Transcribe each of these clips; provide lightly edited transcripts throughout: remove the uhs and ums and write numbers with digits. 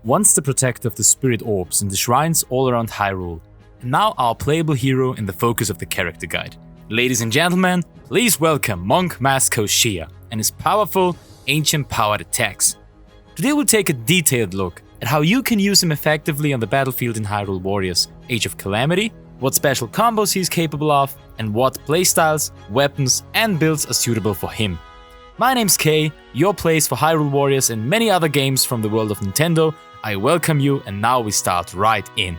once the protector of the spirit orbs in the shrines all around Hyrule, and now our playable hero in the focus of the character guide. Ladies and gentlemen, please welcome Monk Maz Koshia and his powerful, ancient-powered attacks. Today we'll take a detailed look at how you can use him effectively on the battlefield in Hyrule Warriors Age of Calamity, what special combos he's capable of, and what playstyles, weapons, and builds are suitable for him. My name's Kay, your place for Hyrule Warriors and many other games from the world of Nintendo. I welcome you, and now we start right in.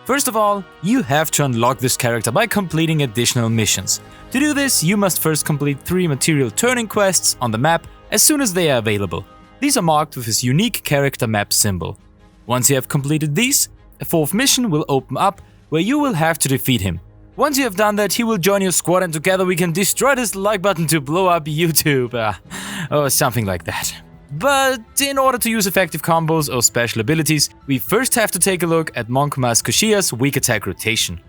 First of all, you have to unlock this character by completing additional missions. To do this, you must first complete 3 material turning quests on the map as soon as they are available. These are marked with his unique character map symbol. Once you have completed these, a 4th mission will open up where you will have to defeat him. Once you have done that, he will join your squad and together we can destroy this like button to blow up YouTube, or something like that. But in order to use effective combos or special abilities, we first have to take a look at Monk Maz Koshia's weak attack rotation.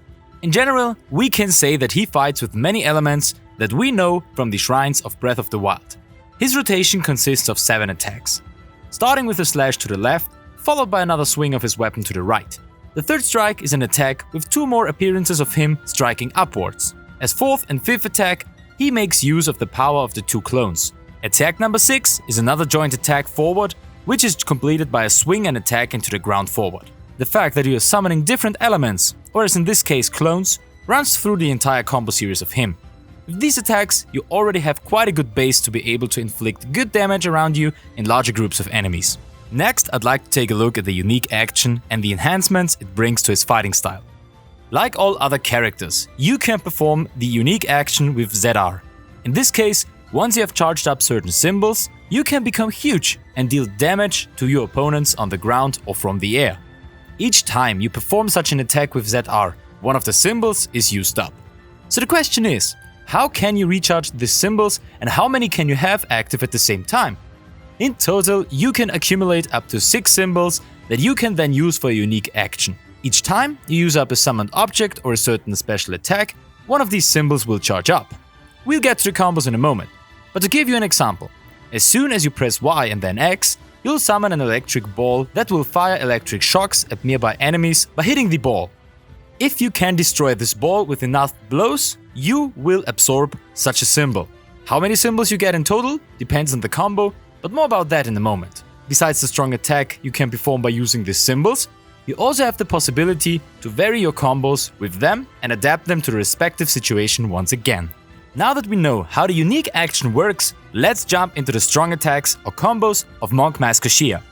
In general, we can say that he fights with many elements that we know from the shrines of Breath of the Wild. His rotation consists of 7 attacks, starting with a slash to the left, followed by another swing of his weapon to the right. The 3rd strike is an attack with 2 more appearances of him striking upwards. As 4th and 5th attack, he makes use of the power of the 2 clones. Attack number 6 is another joint attack forward, which is completed by a swing and attack into the ground forward. The fact that you are summoning different elements, or as in this case clones, runs through the entire combo series of him. With these attacks, you already have quite a good base to be able to inflict good damage around you in larger groups of enemies. Next, I'd like to take a look at the unique action and the enhancements it brings to his fighting style. Like all other characters, you can perform the unique action with ZR. In this case, once you have charged up certain symbols, you can become huge and deal damage to your opponents on the ground or from the air. Each time you perform such an attack with ZR, one of the symbols is used up. So the question is, how can you recharge these symbols and how many can you have active at the same time? In total, you can accumulate up to 6 symbols that you can then use for a unique action. Each time you use up a summoned object or a certain special attack, one of these symbols will charge up. We'll get to the combos in a moment, but to give you an example, as soon as you press Y and then X, you'll summon an electric ball that will fire electric shocks at nearby enemies by hitting the ball. If you can destroy this ball with enough blows, you will absorb such a symbol. How many symbols you get in total depends on the combo, but more about that in a moment. Besides the strong attack you can perform by using these symbols, you also have the possibility to vary your combos with them and adapt them to the respective situation once again. Now that we know how the unique action works, let's jump into the strong attacks or combos of Monk Maz Koshia.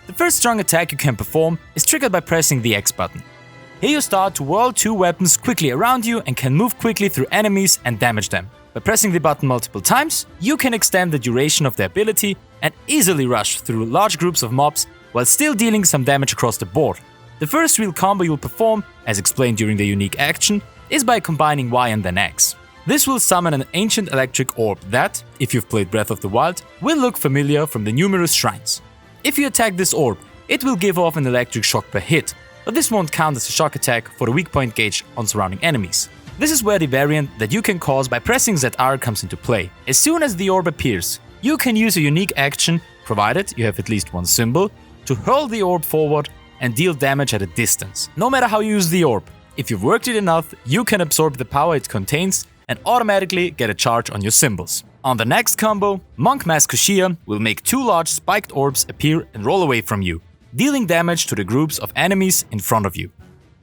The first strong attack you can perform is triggered by pressing the X button. Here you start to whirl 2 weapons quickly around you and can move quickly through enemies and damage them. By pressing the button multiple times, you can extend the duration of the ability and easily rush through large groups of mobs while still dealing some damage across the board. The first real combo you'll perform, as explained during the unique action, is by combining Y and then X. This will summon an ancient electric orb that, if you've played Breath of the Wild, will look familiar from the numerous shrines. If you attack this orb, it will give off an electric shock per hit, but this won't count as a shock attack for the weak point gauge on surrounding enemies. This is where the variant that you can cause by pressing ZR comes into play. As soon as the orb appears, you can use a unique action, provided you have at least 1 symbol, to hurl the orb forward and deal damage at a distance. No matter how you use the orb, if you've worked it enough, you can absorb the power it contains and automatically get a charge on your symbols. On the next combo, Monk Maz Koshia will make 2 large spiked orbs appear and roll away from you, dealing damage to the groups of enemies in front of you.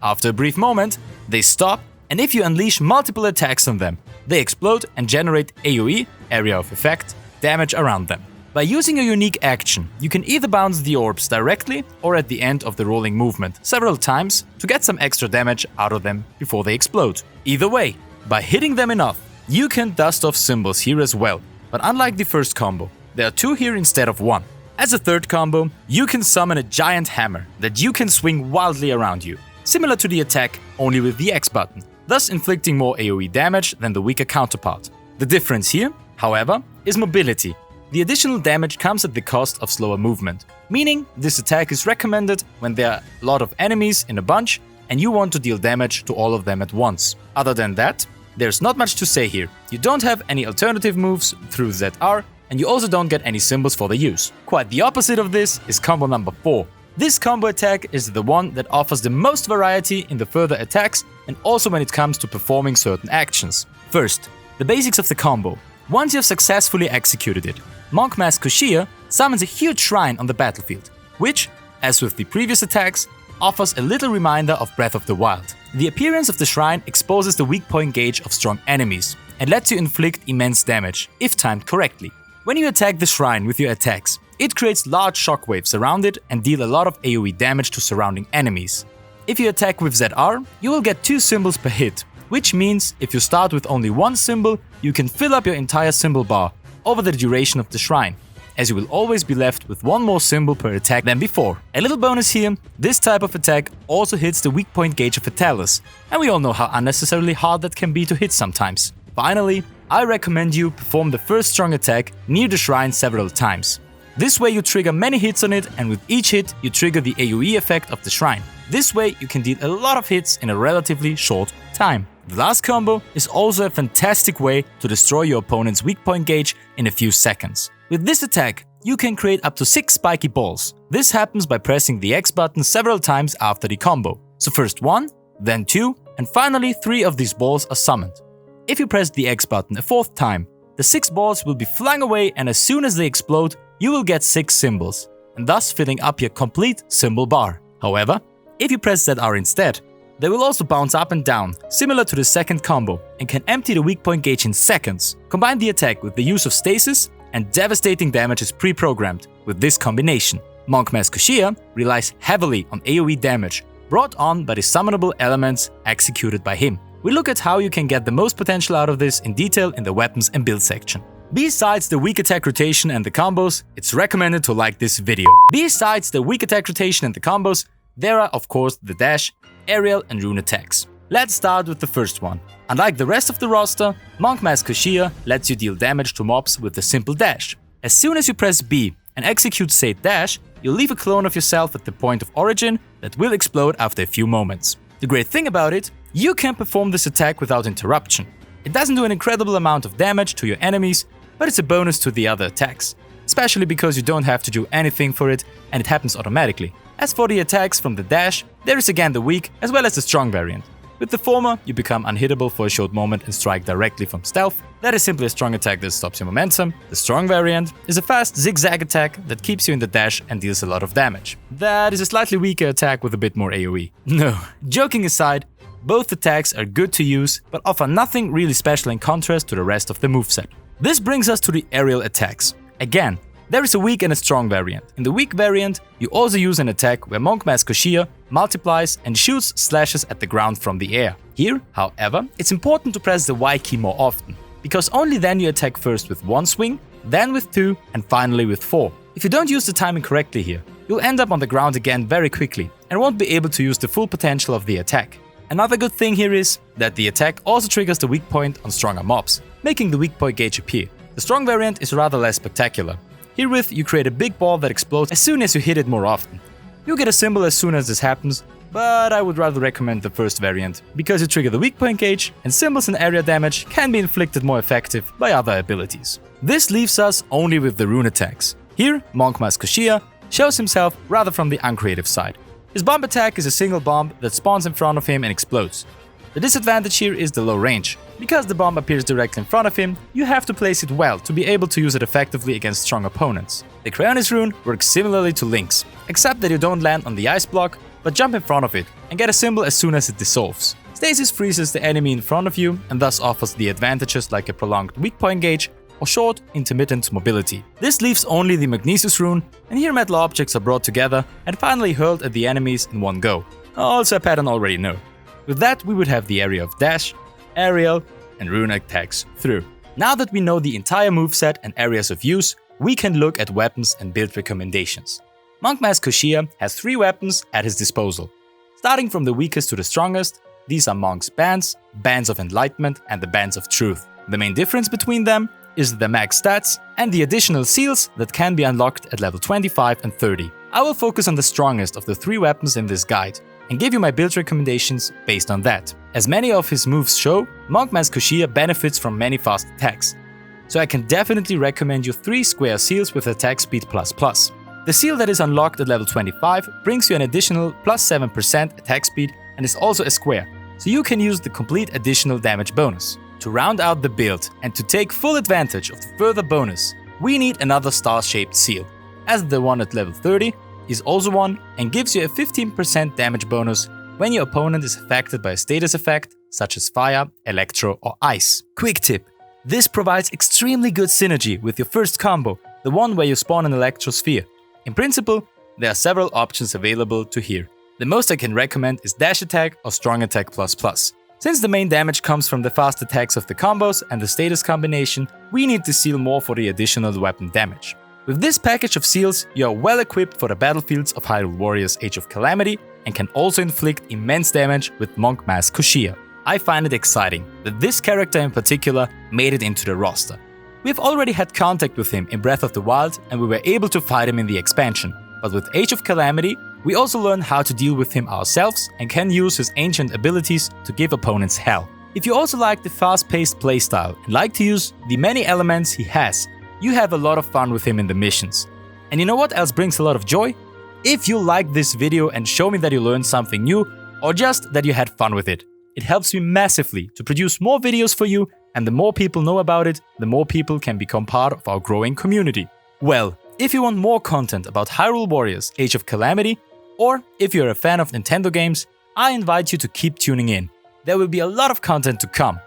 After a brief moment, they stop, and if you unleash multiple attacks on them, they explode and generate AoE, area of effect, damage around them. By using a unique action, you can either bounce the orbs directly or at the end of the rolling movement several times to get some extra damage out of them before they explode. Either way, by hitting them enough, you can dust off symbols here as well, but unlike the first combo, there are 2 here instead of 1. As a 3rd combo, you can summon a giant hammer that you can swing wildly around you, similar to the attack, only with the X button, thus inflicting more AoE damage than the weaker counterpart. The difference here, however, is mobility. The additional damage comes at the cost of slower movement, meaning this attack is recommended when there are a lot of enemies in a bunch and you want to deal damage to all of them at once. Other than that, there's not much to say here. You don't have any alternative moves through ZR, and you also don't get any symbols for the use. Quite the opposite of this is combo number 4, This combo attack is the one that offers the most variety in the further attacks and also when it comes to performing certain actions. First, the basics of the combo. Once you have successfully executed it, Monk Maz Koshia summons a huge shrine on the battlefield, which, as with the previous attacks, offers a little reminder of Breath of the Wild. The appearance of the shrine exposes the weak point gauge of strong enemies and lets you inflict immense damage, if timed correctly. When you attack the shrine with your attacks, it creates large shockwaves around it and deal a lot of AoE damage to surrounding enemies. If you attack with ZR, you will get 2 symbols per hit, which means if you start with only 1 symbol, you can fill up your entire symbol bar over the duration of the shrine, as you will always be left with 1 more symbol per attack than before. A little bonus here, this type of attack also hits the weak point gauge of Fatalis, and we all know how unnecessarily hard that can be to hit sometimes. Finally, I recommend you perform the first strong attack near the shrine several times. This way you trigger many hits on it, and with each hit you trigger the AoE effect of the shrine. This way you can deal a lot of hits in a relatively short time. The last combo is also a fantastic way to destroy your opponent's weak point gauge in a few seconds. With this attack, you can create up to 6 spiky balls. This happens by pressing the X button several times after the combo. So first 1, then 2, and finally 3 of these balls are summoned. If you press the X button a 4th time, the 6 balls will be flung away, and as soon as they explode, you will get 6 symbols, and thus filling up your complete symbol bar. However, if you press ZR instead, they will also bounce up and down, similar to the second combo, and can empty the weak point gauge in seconds. Combine the attack with the use of stasis, and devastating damage is pre-programmed with this combination. Monk Maz Koshia relies heavily on AoE damage, brought on by the summonable elements executed by him. We look at how you can get the most potential out of this in detail in the weapons and build section. Besides the weak attack rotation and the combos, it's recommended to like this video. Besides the weak attack rotation and the combos, there are of course the dash, aerial and rune attacks. Let's start with the first one. Unlike the rest of the roster, Monk Maz Koshia lets you deal damage to mobs with a simple dash. As soon as you press B and execute said dash, you'll leave a clone of yourself at the point of origin that will explode after a few moments. The great thing about it, you can perform this attack without interruption. It doesn't do an incredible amount of damage to your enemies, but it's a bonus to the other attacks, especially because you don't have to do anything for it and it happens automatically. As for the attacks from the dash, there is again the weak as well as the strong variant. With the former, you become unhittable for a short moment and strike directly from stealth. That is simply a strong attack that stops your momentum. The strong variant is a fast zigzag attack that keeps you in the dash and deals a lot of damage. That is a slightly weaker attack with a bit more AoE. No, joking aside, both attacks are good to use, but offer nothing really special in contrast to the rest of the moveset. This brings us to the aerial attacks. Again, there is a weak and a strong variant. In the weak variant, you also use an attack where Monk Maz Koshia multiplies and shoots slashes at the ground from the air. Here, however, it's important to press the Y key more often, because only then you attack first with 1 swing, then with 2, and finally with 4. If you don't use the timing correctly here, you'll end up on the ground again very quickly and won't be able to use the full potential of the attack. Another good thing here is that the attack also triggers the weak point on stronger mobs, making the weak point gauge appear. The strong variant is rather less spectacular. Herewith, you create a big ball that explodes as soon as you hit it more often. You'll get a symbol as soon as this happens, but I would rather recommend the first variant, because you trigger the weak point gauge, and symbols and area damage can be inflicted more effective by other abilities. This leaves us only with the rune attacks. Here, Monk Maz Koshia shows himself rather from the uncreative side. His bomb attack is a single bomb that spawns in front of him and explodes. The disadvantage here is the low range. Because the bomb appears directly in front of him, you have to place it well to be able to use it effectively against strong opponents. The Cryonis rune works similarly to Link's, except that you don't land on the ice block, but jump in front of it and get a symbol as soon as it dissolves. Stasis freezes the enemy in front of you and thus offers the advantages like a prolonged weak point gauge or short, intermittent mobility. This leaves only the Magnesis rune, and here metal objects are brought together and finally hurled at the enemies in one go. Also a pattern already known. With that, we would have the area of dash, aerial, and rune attacks through. Now that we know the entire moveset and areas of use, we can look at weapons and build recommendations. Monk Maz Koshia has 3 weapons at his disposal. Starting from the weakest to the strongest, these are Monk's bands, Bands of Enlightenment, and the Bands of Truth. The main difference between them is the max stats and the additional seals that can be unlocked at level 25 and 30. I will focus on the strongest of the 3 weapons in this guide and give you my build recommendations based on that. As many of his moves show, Monk Maz Koshia benefits from many fast attacks, so I can definitely recommend you 3 square seals with attack speed ++. The seal that is unlocked at level 25 brings you an additional plus 7% attack speed and is also a square, so you can use the complete additional damage bonus. To round out the build and to take full advantage of the further bonus, we need another star-shaped seal, as the one at level 30 is also one and gives you a 15% damage bonus when your opponent is affected by a status effect such as fire, electro or ice. Quick tip: this provides extremely good synergy with your first combo, the one where you spawn an electro sphere. In principle, there are several options available to here. The most I can recommend is dash attack or strong attack ++. Since the main damage comes from the fast attacks of the combos and the status combination, we need the seal more for the additional weapon damage. With this package of seals, you are well equipped for the battlefields of Hyrule Warriors Age of Calamity and can also inflict immense damage with Monk Maz Koshia. I find it exciting that this character in particular made it into the roster. We've already had contact with him in Breath of the Wild and we were able to fight him in the expansion, but with Age of Calamity, we also learn how to deal with him ourselves and can use his ancient abilities to give opponents hell. If you also like the fast-paced playstyle and like to use the many elements he has, you have a lot of fun with him in the missions. And you know what else brings a lot of joy? If you like this video and show me that you learned something new, or just that you had fun with it, it helps me massively to produce more videos for you, and the more people know about it, the more people can become part of our growing community. Well, if you want more content about Hyrule Warriors Age of Calamity, or if you're a fan of Nintendo games, I invite you to keep tuning in. There will be a lot of content to come.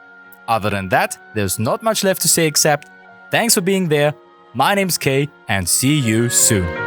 Other than that, there's not much left to say except thanks for being there, my name's Kay, and see you soon.